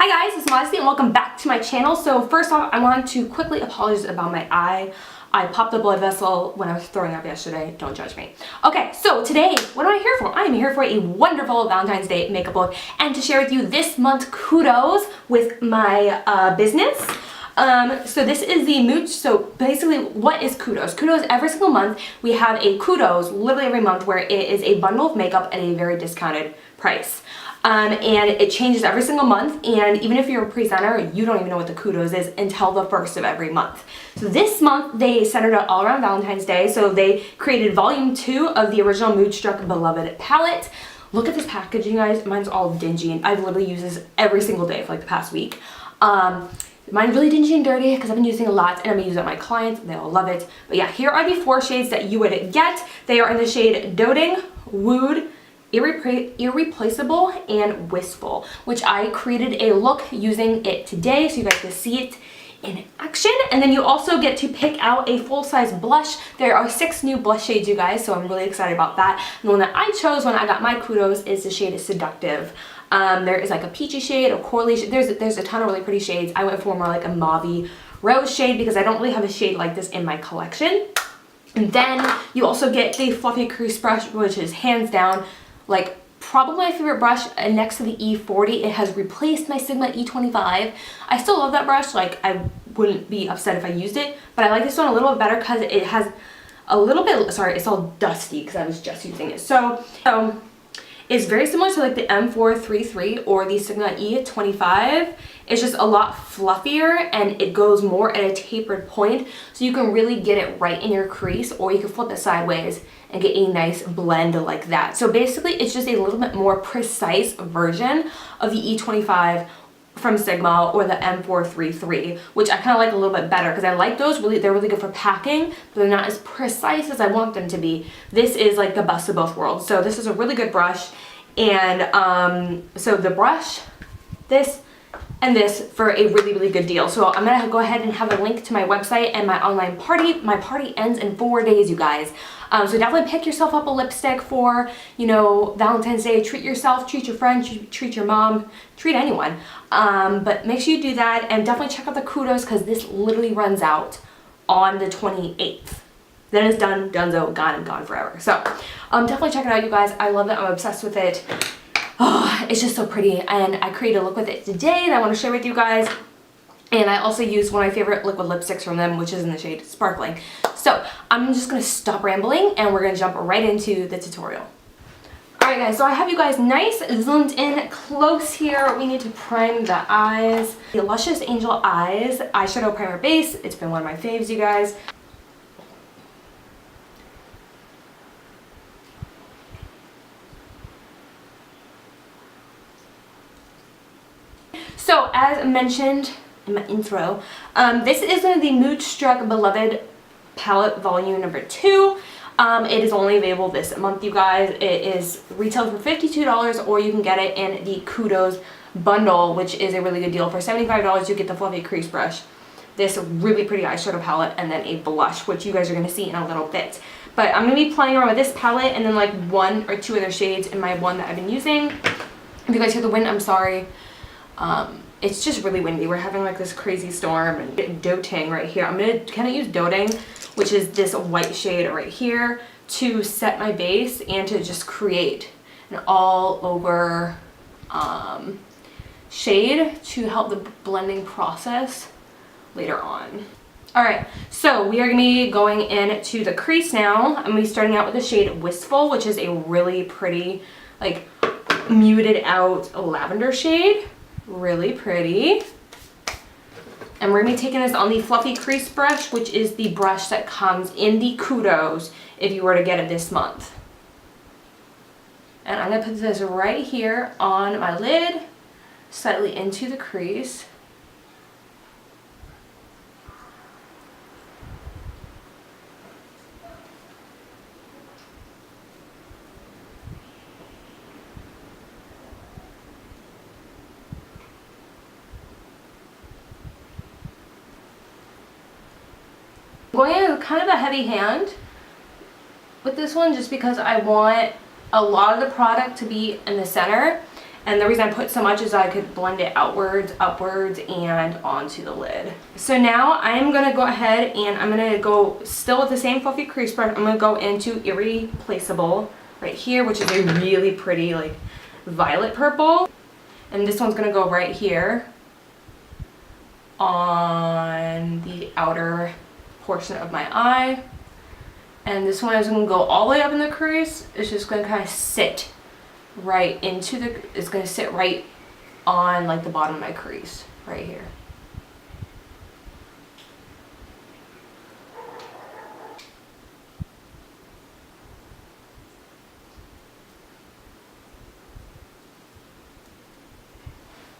Hi guys, it's Modesty and welcome back to my channel. So first off, I wanted to quickly apologize about my eye. I popped a blood vessel when I was throwing up yesterday. Don't judge me. Okay, so today, what am I here for? I am here for a wonderful Valentine's Day makeup look and to share with you this month's kudos with my business. So this is the mood. So basically, what is Kudos? Kudos, every single month, we have a Kudos, literally every month, where it is a bundle of makeup at a very discounted price. And it changes every single month, and even if you're a presenter, you don't even know what the Kudos is until the first of every month. So this month, they centered it all around Valentine's Day, so they created volume 2 of the original Moodstruck Beloved palette. Look at this packaging, guys. Mine's all dingy, and I've literally used this every single day for like the past week. Mine's really dingy and dirty because I've been using a lot, and I'm gonna use it on my clients. They all love it. But yeah, here are the 4 shades that you would get. They are in the shade Doting, Wooed, Irreplaceable, and Wistful, which I created a look using it today so you guys can see it in action. And then you also get to pick out a full-size blush. There are 6 new blush shades, you guys, so I'm really excited about that. And the one that I chose when I got my Kudos is the shade Seductive. There is like a peachy shade, a corally shade. There's a ton of really pretty shades. I went for more like a mauve rose shade because I don't really have a shade like this in my collection. And then you also get the fluffy crease brush, which is hands down like probably my favorite brush next to the E40. It has replaced my Sigma E25. I still love that brush. Like, I wouldn't be upset if I used it, but I like this one a little bit better because it has a little bit, sorry, it's all dusty because I was just using it. So it's very similar to like the M433 or the Sigma E25. It's just a lot fluffier and it goes more at a tapered point, so you can really get it right in your crease, or you can flip it sideways and get a nice blend like that. So basically it's just a little bit more precise version of the E25 from Sigma or the M433, which I kind of like a little bit better because I like those. They're really good for packing, but they're not as precise as I want them to be. This is like the best of both worlds. So this is a really good brush, and so the brush, this, and this for a really good deal. So I'm gonna go ahead and have a link to my website and my online party. My party ends in 4 days, you guys. So definitely pick yourself up a lipstick for, you know, Valentine's Day. Treat yourself, treat your friends, treat your mom, treat anyone. But make sure you do that, and definitely check out the Kudos because this literally runs out on the 28th. Then it's done, donezo, gone and gone forever. So definitely check it out, you guys. I love it. I'm obsessed with it. Oh, it's just so pretty, and I created a look with it today that I want to share with you guys. And I also used one of my favorite liquid lipsticks from them, which is in the shade Sparkling. So I'm just going to stop rambling and we're going to jump right into the tutorial. Alright guys, so I have you guys nice zoomed in close here. We need to prime the eyes. The Luscious Angel Eyes Eyeshadow Primer Base. It's been one of my faves, you guys. So as mentioned in my intro, this is one of the Moodstruck Beloved palette volume number 2. It is only available this month, you guys. It is retailed for $52, or you can get it in the Kudos bundle, which is a really good deal. For $75, you get the fluffy crease brush, this really pretty eyeshadow palette, and then a blush, which you guys are going to see in a little bit. But I'm going to be playing around with this palette and then like 1 or 2 other shades in my one that I've been using. If you guys hear the wind, I'm sorry. It's just really windy. We're having like this crazy storm, and Doting right here. I'm gonna kind of use Doting, which is this white shade right here, to set my base and to just create an all over shade to help the blending process later on. Alright, so we are going to be going into the crease now. I'm going to be starting out with the shade Wistful, which is a really pretty, like, muted out lavender shade. Really pretty. And we're going to be taking this on the fluffy crease brush, which is the brush that comes in the Kudos if you were to get it this month. And I'm going to put this right here on my lid, slightly into the crease. I'm going in kind of a heavy hand with this one just because I want a lot of the product to be in the center And the reason I put so much is I could blend it outwards, upwards, and onto the lid. So now I'm gonna go ahead and I'm gonna go still with the same fluffy crease brush. I'm gonna go into Irreplaceable right here, which is a really pretty like violet purple. And this one's gonna go right here on the outer portion of my eye. And this one is gonna go all the way up in the crease. It's just gonna kind of sit right into the, it's gonna sit right on like the bottom of my crease, right here.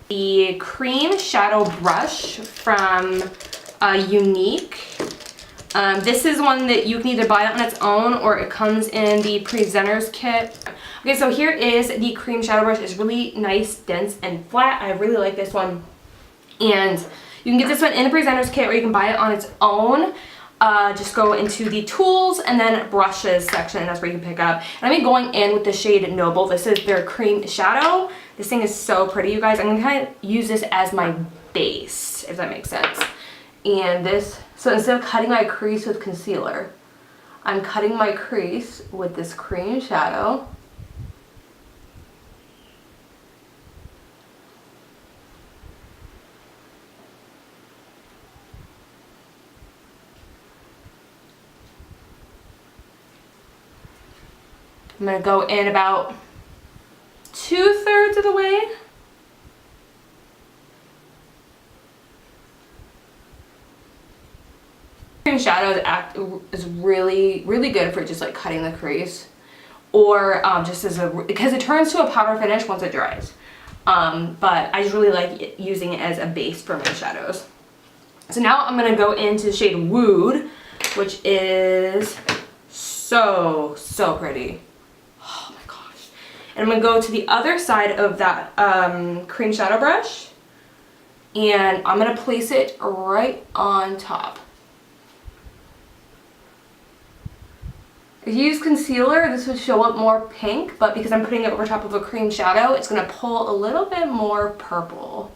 The cream shadow brush from Unique. This is one that you can either buy on its own or it comes in the presenter's kit. Okay, so here is the cream shadow brush. It's really nice, dense, and flat. I really like this one. And you can get this one in the presenter's kit or you can buy it on its own. Just go into the tools and then brushes section. That's where you can pick up. And I'm going in with the shade Noble. This is their cream shadow. This thing is so pretty, you guys. I'm going to kind of use this as my base, if that makes sense. And this, so instead of cutting my crease with concealer, I'm cutting my crease with this cream shadow. I'm going to go in about 2/3 of the way. Cream shadow is really good for just like cutting the crease, or just as a, because it turns to a powder finish once it dries. But I just really like using it as a base for my shadows. So now I'm going to go into the shade Wooed, which is so pretty. And I'm going to go to the other side of that cream shadow brush, and I'm going to place it right on top. If you use concealer, this would show up more pink, but because I'm putting it over top of a cream shadow, it's going to pull a little bit more purple.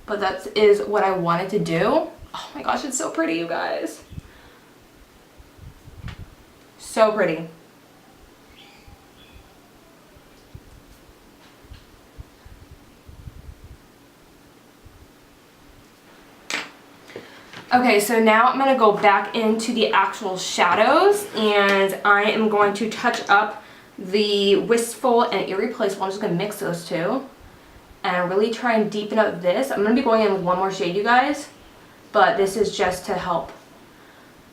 But that is what I wanted to do. Oh my gosh, it's so pretty, you guys. So pretty. Okay, so now I'm going to go back into the actual shadows, and I am going to touch up the Wistful and Irreplaceable. I'm just going to mix those two and really try and deepen up this. I'm going to be going in with one more shade, you guys, but this is just to help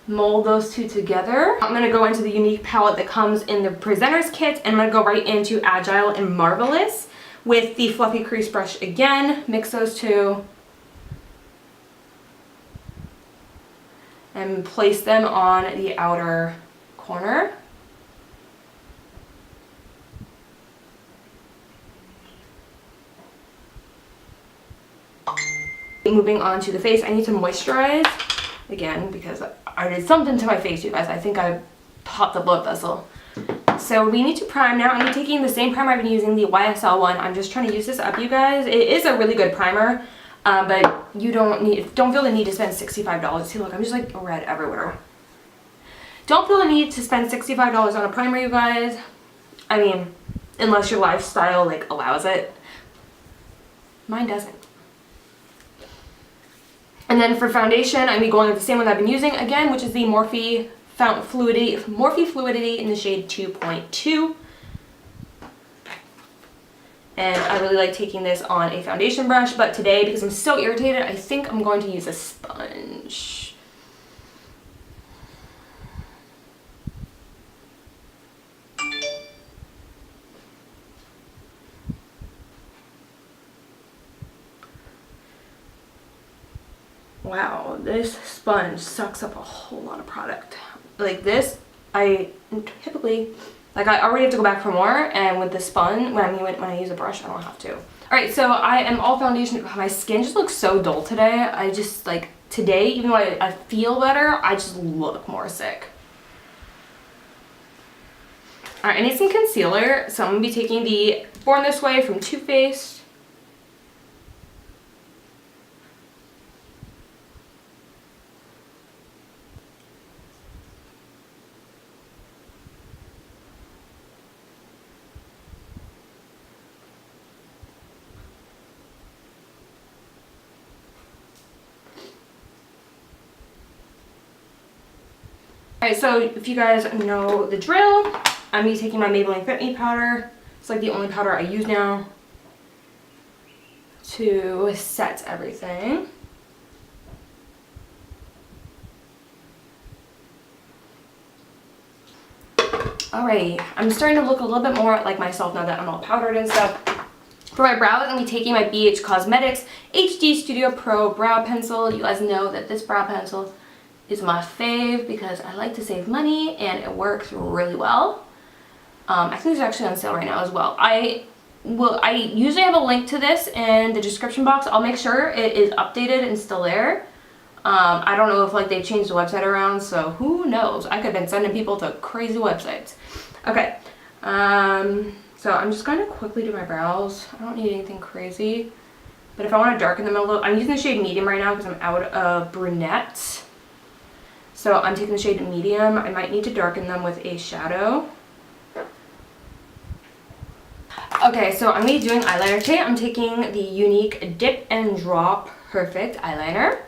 mold those two together. I'm going to go into the Unique palette that comes in the presenter's kit, and I'm going to go right into Agile and Marvelous with the fluffy crease brush again. Mix those two and place them on the outer corner. Moving on to the face, I need to moisturize again because I did something to my face, you guys. I think I popped the blood vessel. So we need to prime now. I'm taking the same primer I've been using, the YSL one. I'm just trying to use this up, you guys. It is a really good primer. But you don't feel the need to spend $65. See, look, I'm just like red everywhere. Don't feel the need to spend $65 on a primer, you guys. I mean, unless your lifestyle like allows it. Mine doesn't. And then for foundation, I'm going to be going with the same one I've been using again, which is the Morphe Fluidity in the shade 2.2. And I really like taking this on a foundation brush, but today, because I'm so irritated, I think I'm going to use a sponge. Wow, this sponge sucks up a whole lot of product. Like this, I typically, like I already have to go back for more, and with the sponge, when I use a brush, I don't have to. Alright, so I am all foundation. My skin just looks so dull today. I just, like, today, even though I feel better, I just look more sick. Alright, I need some concealer, so I'm going to be taking the Born This Way from Too Faced. Alright, so if you guys know the drill, I'm going to be taking my Maybelline Fit Me powder. It's like the only powder I use now to set everything. Alright, I'm starting to look a little bit more like myself now that I'm all powdered and stuff. For my brows, I'm going to be taking my BH Cosmetics HD Studio Pro Brow Pencil. You guys know that this brow pencil is my fave because I like to save money and it works really well. I think it's actually on sale right now as well. I usually have a link to this in the description box. I'll make sure it is updated and still there. I don't know if like they changed the website around, so who knows? I could have been sending people to crazy websites. Okay, so I'm just going to quickly do my brows. I don't need anything crazy, but if I want to darken them a little, I'm using the shade medium right now because I'm out of brunette. So I'm taking the shade medium. I might need to darken them with a shadow. Okay, so I'm going to be doing eyeliner today. I'm taking the Unique Dip and Drop Perfect Eyeliner.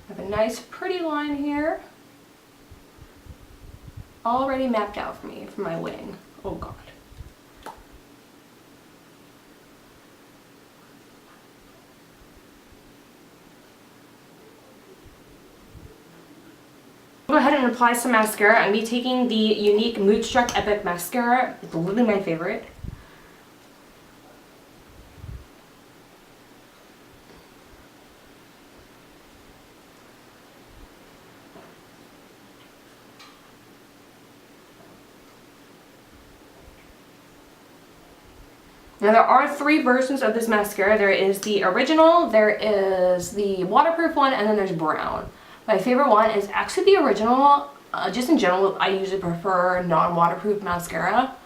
I have a nice pretty line here. Already mapped out for me for my wing. Oh god. Go ahead and apply some mascara. I'm going to be taking the Unique Moodstruck Epic Mascara. It's literally my favorite. Now there are 3 versions of this mascara. There is the original, there is the waterproof one, and then there's brown. My favorite one is actually the original. Just in general, I usually prefer non-waterproof mascara.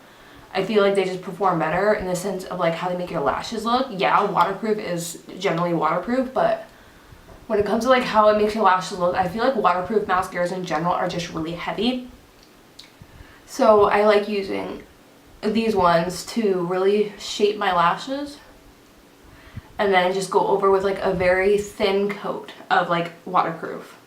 I feel like they just perform better in the sense of like how they make your lashes look. Yeah, waterproof is generally waterproof, but when it comes to like how it makes your lashes look, I feel like waterproof mascaras in general are just really heavy. So I like using these ones to really shape my lashes and then just go over with like a very thin coat of like waterproof.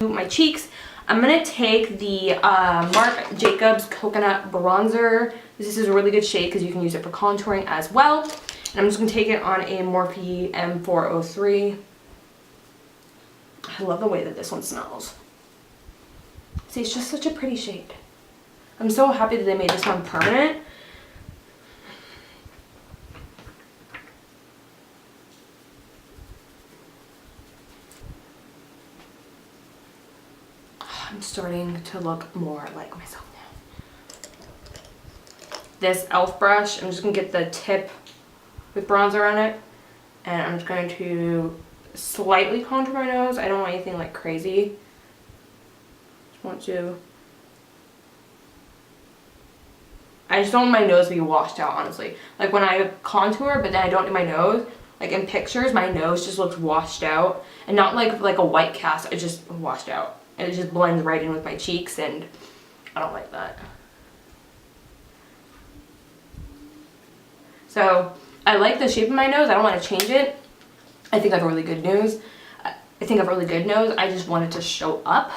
My cheeks, I'm going to take the Marc Jacobs Coconut Bronzer. This is a really good shade because you can use it for contouring as well. And I'm just going to take it on a Morphe M403. I love the way that this one smells. See, it's just such a pretty shade. I'm so happy that they made this one permanent. I'm starting to look more like myself now. This e.l.f. brush, I'm just going to get the tip with bronzer on it. And I'm just going to slightly contour my nose. I don't want anything like crazy. Just want to... I just don't want my nose to be washed out, honestly. Like when I contour, but then I don't do my nose, like in pictures, my nose just looks washed out. And not like a white cast, it's just washed out. And it just blends right in with my cheeks, and I don't like that. So I like the shape of my nose. I don't want to change it. I think I have a really good nose. I just want it to show up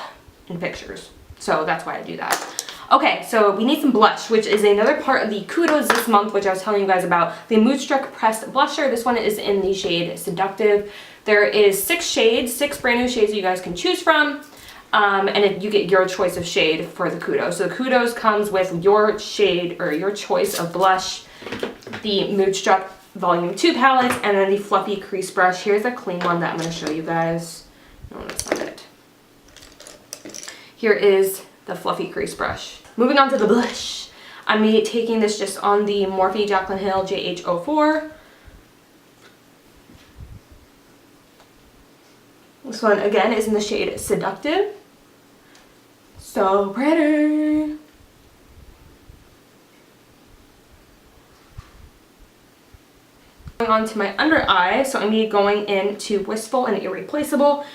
in pictures. So that's why I do that. Okay, so we need some blush, which is another part of the Kudos this month, which I was telling you guys about. The Moodstruck Pressed Blusher. This one is in the shade Seductive. There is 6 shades, 6 brand new shades that you guys can choose from. And you get your choice of shade for the Kudos. So the Kudos comes with your shade or your choice of blush, the Moodstruck Volume 2 palettes, and then the Fluffy Crease Brush. Here's a clean one that I'm going to show you guys. No, that's not it. Here is the Fluffy Crease Brush. Moving on to the blush. I'm taking this just on the Morphe Jaclyn Hill JH04. This one again is in the shade Seductive. So pretty. Going on to my under eye, so I'm going to be going into Wistful and Irreplaceable.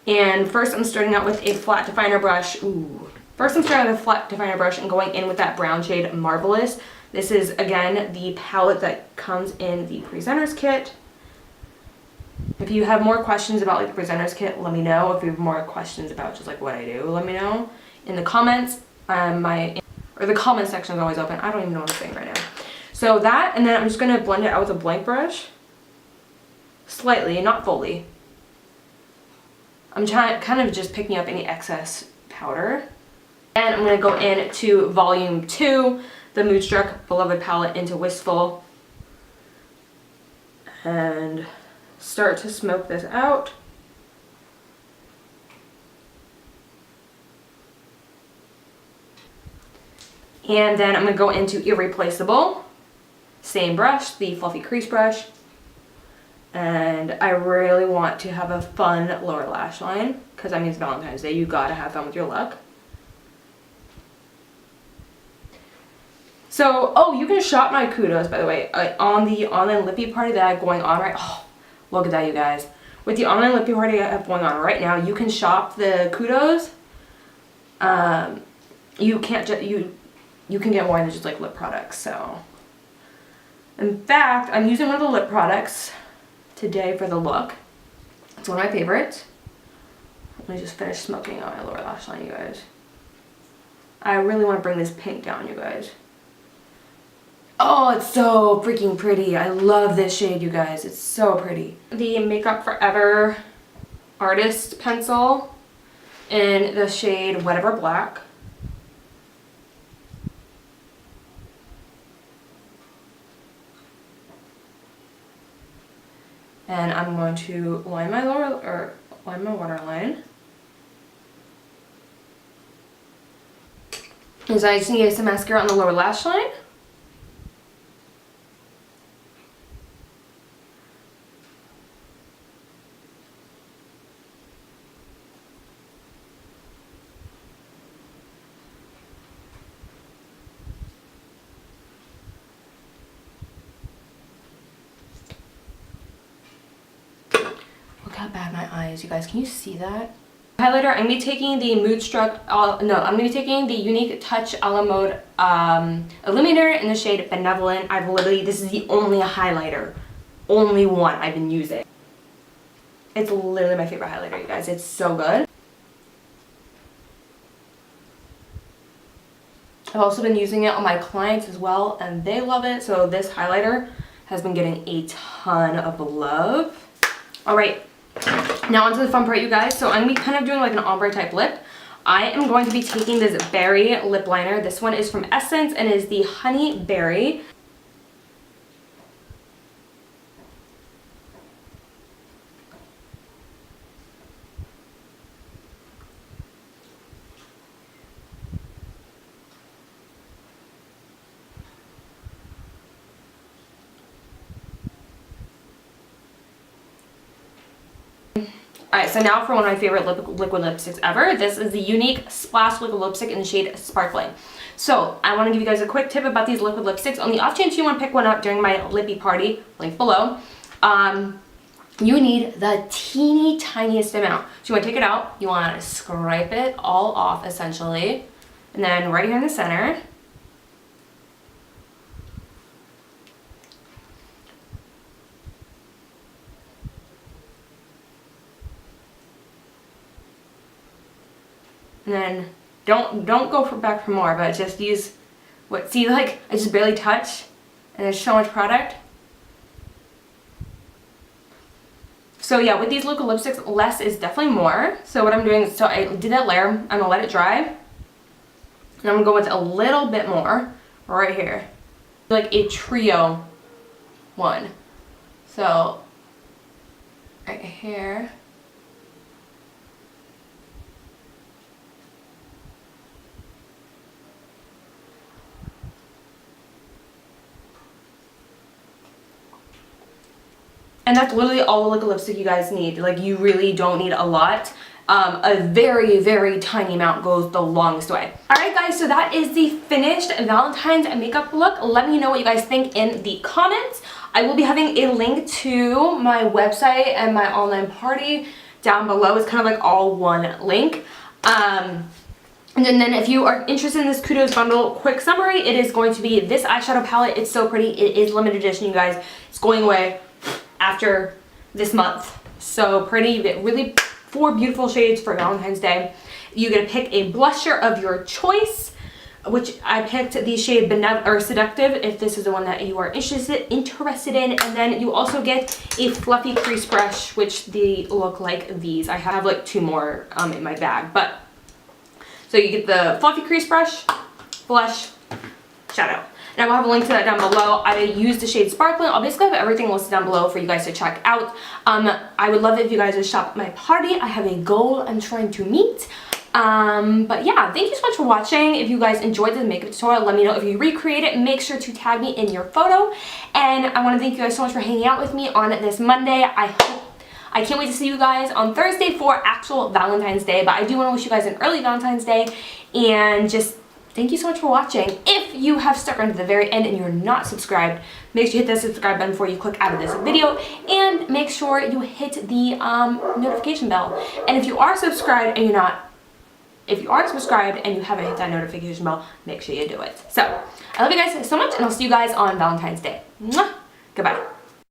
And first I'm starting out with a flat definer brush. First I'm starting with a flat definer brush and going in with that brown shade Marvelous. This is, again, the palette that comes in the Presenter's Kit. If you have more questions about like the Presenter's Kit, let me know. If you have more questions about just like what I do, let me know in the comments. The comment section is always open. I don't even know what I'm saying right now. So that, and then I'm just going to blend it out with a blank brush. Slightly, not fully. I'm kind of just picking up any excess powder. And I'm going to go into Volume 2, the Moodstruck Beloved palette, into Wistful. And start to smoke this out. And then I'm going to go into Irreplaceable. Same brush, the fluffy crease brush. And I really want to have a fun lower lash line, because I mean it's Valentine's Day, you gotta have fun with your look. So, oh, you can shop my Kudos, by the way, on the online lippy party that I have going on right. Oh, look at that, you guys. With the online lippy party I have going on right now, you can shop the Kudos. You can't just you can get more than just like lip products. So, in fact, I'm using one of the lip products today for the look. It's one of my favorites. Let me just finish smoking on my lower lash line, you guys. I really want to bring this pink down, you guys. Oh, it's so freaking pretty. I love this shade, you guys. It's so pretty. The Makeup Forever Artist Pencil in the shade Whatever Black. And I'm going to line my waterline. As I just need some mascara on the lower lash line. How bad my eyes, you guys, can you see that? Highlighter, I'm gonna be taking the Moodstruck, I'm gonna be taking the Unique Touch a la Mode Illuminator in the shade Benevolent. This is the only highlighter, only one I've been using. It's literally my favorite highlighter, you guys. It's so good. I've also been using it on my clients as well, and they love it. So this highlighter has been getting a ton of love. All right. Now onto the fun part, you guys. So I'm going to be kind of doing like an ombre type lip. I am going to be taking this berry lip liner. This one is from Essence and is the Honey Berry. Alright, so now for one of my favorite liquid lipsticks ever. This is the Unique Splash Liquid Lipstick in the shade Sparkling. So, I want to give you guys a quick tip about these liquid lipsticks. On the off chance you want to pick one up during my lippy party, link below, you need the teeny tiniest amount. So you want to take it out, you want to scrape it all off essentially, and then right here in the center, and then don't go back for more, but just use what, see, like I just barely touch and there's so much product. So yeah, with these liquid lipsticks, less is definitely more. So what I'm doing is, so I did that layer, I'm gonna let it dry, and I'm gonna go with a little bit more right here, like a trio one. So right here. And that's literally all the liquid lipstick you guys need. Like, you really don't need a lot. A very, very tiny amount goes the longest way. Alright guys, so that is the finished Valentine's makeup look. Let me know what you guys think in the comments. I will be having a link to my website and my online party down below. It's kind of like all one link. And then if you are interested in this Kudos bundle, quick summary, it is going to be this eyeshadow palette. It's so pretty. It is limited edition, you guys. It's going away after this month. So pretty. You get really 4 beautiful shades for Valentine's Day. You get to pick a blusher of your choice, which I picked the shade Seductive, if this is the one that you are interested in. And then you also get a fluffy crease brush, which they look like these. I have like 2 more in my bag, but so you get the fluffy crease brush, blush, shadow. And I will have a link to that down below. I used the shade Sparkling. I'll basically have everything listed down below for you guys to check out. I would love it if you guys would shop at my party. I have a goal I'm trying to meet. But yeah, thank you so much for watching. If you guys enjoyed the makeup tutorial, let me know if you recreate it. Make sure to tag me in your photo. And I want to thank you guys so much for hanging out with me on this Monday. I can't wait to see you guys on Thursday for actual Valentine's Day. But I do want to wish you guys an early Valentine's Day. And just thank you so much for watching. If you have stuck around to the very end and you're not subscribed, make sure you hit that subscribe button before you click out of this video, and make sure you hit the notification bell. And if you are subscribed and you haven't hit that notification bell, make sure you do it. So I love you guys so much, and I'll see you guys on Valentine's Day. Mwah! Goodbye.